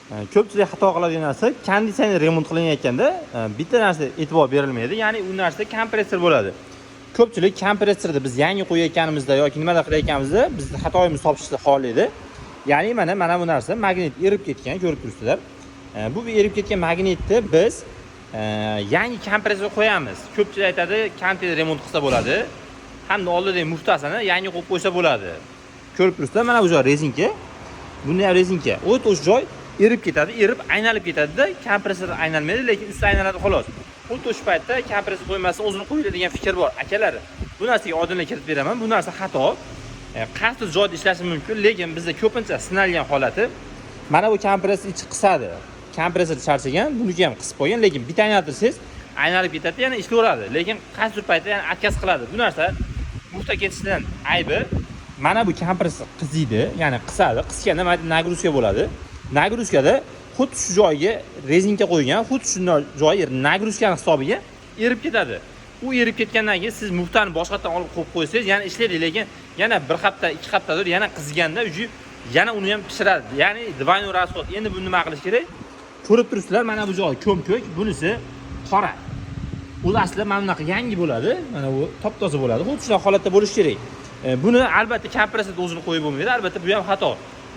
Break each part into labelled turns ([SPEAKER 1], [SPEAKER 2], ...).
[SPEAKER 1] Ko'pchilik xato qiladigan narsa konditsioner remont qilinayotganda bitta narsa e'tibor berilmaydi, ya'ni u narsa kompressor bo'ladi. Ko'pchilik kompressorni biz yangi qo'yayotganimizda yoki nimalar qilayotganimizda bizni xatoyimiz topishni xohlaydi. Ya'ni mana bu narsa magnit erib ketgan, ko'rib turibsizlar. Bu erib ketgan magnitni biz yangi kompressor qo'yamiz. Ko'pchilik aytadi, konditsioner remont qilsa bo'ladi, hamda oldidagi muftasini yangi qo'yib qo'ysa bo'ladi. Ko'rib turibsizlar, mana bu joy rezinka. Bunday rezinka. O'sha joy erib ketadi, erib aynalib ketadi-da, kompressor aynalmaydi, lekin usti aynaladi xolos. Xuddi o'sha paytda kompressor qo'ymasdan o'zini qo'yadi degan fikr bor. Akalar, bu narsaga oydinlik kiritib beraman. Bu narsa xato. Qaysi joyda ishlashi mumkin, lekin bizda ko'pincha sinalgan holati mana bu kompressor ichi qisadi. Kompressor charchagan, buniki ham qisib qo'ygan, lekin bitta aylantirsangiz aynalib ketadi, yana ishlayveradi. Lekin qaysi paytda yana отказ qiladi. Bu narsa mufta ketishidan aybi. Mana bu kompressor qiziydi, ya'ni qisadi. Qisganda nagruzka bo'ladi. Nagruzkada xuddi shu joyga rezinka qo'ygan, xuddi shu joyi nagruzkaning hisobiga erib ketadi. U erib ketgandan keyin siz muftani boshqatdan olib qo'yib qo'ysangiz, yana ishlaydi, lekin yana bir hafta, 2 haftadir yana qizganda yana uni ham pishiradi. Ya'ni двойной расход. Endi buni nima qilish kerak? Ko'rib turibsizlar, mana bu joy ko'm-ko'k, bunisi qora. U aslida mana bunaqa yangi bo'ladi. Mana bu top-toza bo'ladi. Xuddi shunaqa holatda bo'lishi kerak. Buni albatta kompressorda o'zini qo'yib bo'lmaydi. Albatta bu ham xato.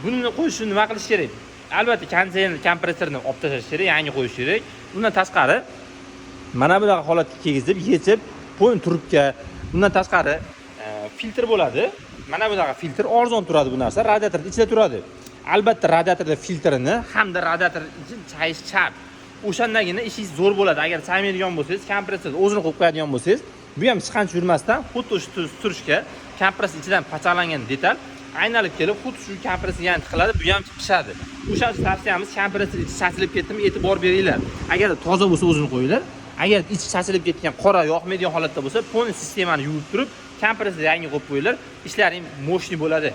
[SPEAKER 1] Buni qo'yishni nima qilish kerak? Albatta konditsioner kompressorni olib tashlash kerak, yangi qo'yish kerak. Bundan tashqari mana bunaqa holatga kelgizib, yechib, qo'yin trubka, bundan tashqari filtr bo'ladi. Mana bunaqa filtr arzon turadi bu narsa, radiatorning ichida turadi. Albatta radiatorda filtrini hamda radiator ichini chayish shart. O'shandagina ishingiz zo'r bo'ladi. Agar chaymaydigan bo'lsangiz, kompressorni o'zini qo'yib qo'yadigan bo'lsangiz, bu ham sichqanch yurmasdan xuddi shu turishga kompressor ichidan parchalangan detal aynalib kelib, xuddi shu kompressor yana tiqiladi, bu ham pishadi. O'sha tavsiyamiz, kompressor ichi chachilib ketdimi, e'tibor beringlar. Agar toza bo'lsa o'zini qo'yinglar. Agar ichi chachilib ketgan, qora yoqmaydigan holatda bo'lsa, poni sistemani yuvib turib, kompressor yangi qo'yib qo'yinglar, ishlaring mo'shni bo'ladi.